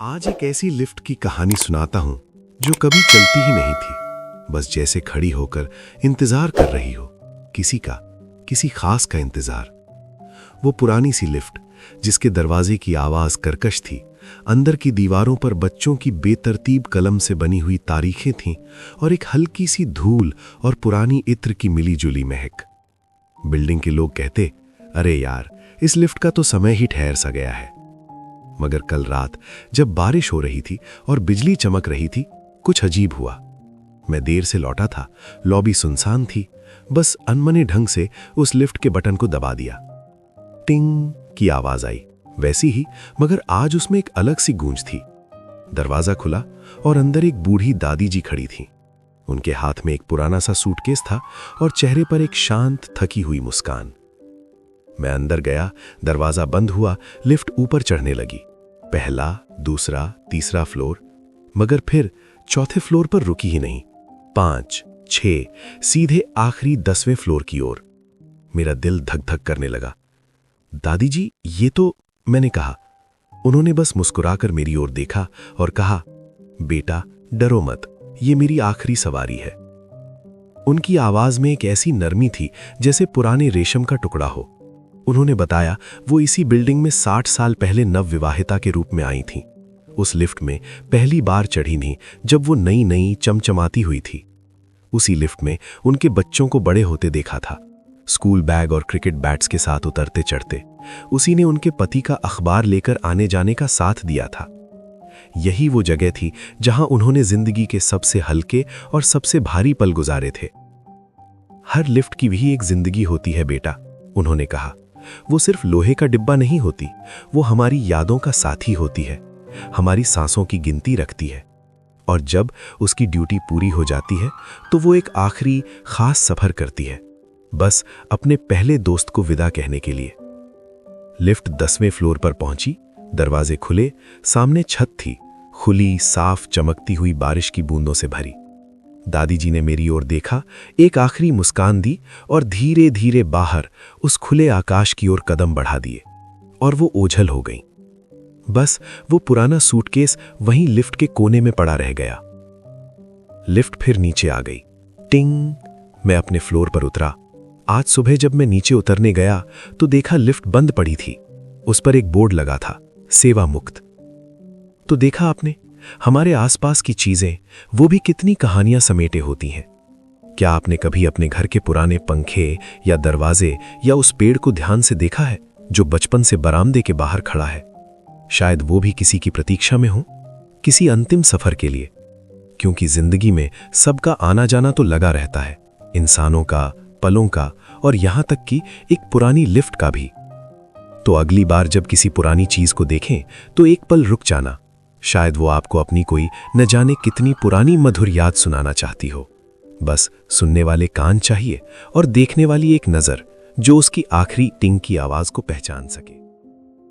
आज एक ऐसी लिफ्ट की कहानी सुनाता हूं जो कभी चलती ही नहीं थी, बस जैसे खड़ी होकर इंतजार कर रही हो, किसी खास का इंतजार। वो पुरानी सी लिफ्ट जिसके दरवाजे की आवाज कर्कश थी, अंदर की दीवारों पर बच्चों की बेतरतीब कलम से बनी हुई तारीखें थीं और एक हल्की सी धूल और पुरानी इत्र की मिली-जुली महक। बिल्डिंग के लोग कहते, अरे यार, इस लिफ्ट का तो समय ही ठहर सा गया है। मगर कल रात जब बारिश हो रही थी और बिजली चमक रही थी, कुछ अजीब हुआ। मैं देर से लौटा था, लॉबी सुनसान थी, बस अनमने ढंग से उस लिफ्ट के बटन को दबा दिया। टिंग की आवाज आई, वैसी ही, मगर आज उसमें एक अलग सी गूंज थी। दरवाजा खुला और अंदर एक बूढ़ी दादी जी खड़ी थी। उनके हाथ में एक पुराना सा सूटकेस था और चेहरे पर एक शांत थकी हुई मुस्कान। मैं अंदर गया, दरवाजा बंद हुआ, लिफ्ट ऊपर चढ़ने लगी। पहला, दूसरा, तीसरा फ्लोर, मगर फिर चौथे फ्लोर पर रुकी ही नहीं। 5, 6, सीधे आखिरी 10वें फ्लोर की ओर। मेरा दिल धक धक करने लगा। दादी जी, ये तो, मैंने कहा। उन्होंने बस मुस्कुराकर मेरी ओर देखा और कहा, बेटा डरो मत, ये मेरी आखिरी सवारी है। उनकी आवाज में एक ऐसी नरमी थी जैसे पुराने रेशम का टुकड़ा हो। उन्होंने बताया वो इसी बिल्डिंग में 60 साल पहले नवविवाहिता के रूप में आई थीं। उस लिफ्ट में पहली बार चढ़ी थीं जब वो नई नई चमचमाती हुई थी। उसी लिफ्ट में उनके बच्चों को बड़े होते देखा था, स्कूल बैग और क्रिकेट बैट्स के साथ उतरते चढ़ते। उसी ने उनके पति का अखबार लेकर आने जाने का साथ दिया था। यही वो जगह थी जहां उन्होंने जिंदगी के सबसे हल्के और सबसे भारी पल गुजारे थे। हर लिफ्ट की भी एक जिंदगी होती है बेटा, उन्होंने कहा। वो सिर्फ लोहे का डिब्बा नहीं होती, वो हमारी यादों का साथी होती है, हमारी सांसों की गिनती रखती है। और जब उसकी ड्यूटी पूरी हो जाती है तो वो एक आखिरी खास सफर करती है, बस अपने पहले दोस्त को विदा कहने के लिए। लिफ्ट 10वें फ्लोर पर पहुंची, दरवाजे खुले, सामने छत थी, खुली, साफ, चमकती हुई बारिश की बूंदों से भरी। दादी जी ने मेरी ओर देखा, एक आखिरी मुस्कान दी और धीरे धीरे बाहर उस खुले आकाश की ओर कदम बढ़ा दिए और वो ओझल हो गई। बस वो पुराना सूटकेस वहीं लिफ्ट के कोने में पड़ा रह गया। लिफ्ट फिर नीचे आ गई। टिंग, मैं अपने फ्लोर पर उतरा। आज सुबह जब मैं नीचे उतरने गया तो देखा लिफ्ट बंद पड़ी थी। उस पर एक बोर्ड लगा था, सेवा मुक्त। तो देखा आपने, हमारे आसपास की चीजें, वो भी कितनी कहानियां समेटे होती हैं। क्या आपने कभी अपने घर के पुराने पंखे या दरवाजे या उस पेड़ को ध्यान से देखा है जो बचपन से बरामदे के बाहर खड़ा है? शायद वो भी किसी की प्रतीक्षा में हो, किसी अंतिम सफर के लिए। क्योंकि जिंदगी में सबका आना जाना तो लगा रहता है, इंसानों का, पलों का और यहां तक कि एक पुरानी लिफ्ट का भी। तो अगली बार जब किसी पुरानी चीज को देखें तो एक पल रुक जाना, शायद वो आपको अपनी कोई न जाने कितनी पुरानी मधुर याद सुनाना चाहती हो। बस सुनने वाले कान चाहिए और देखने वाली एक नजर जो उसकी आखिरी टिंग की आवाज को पहचान सके।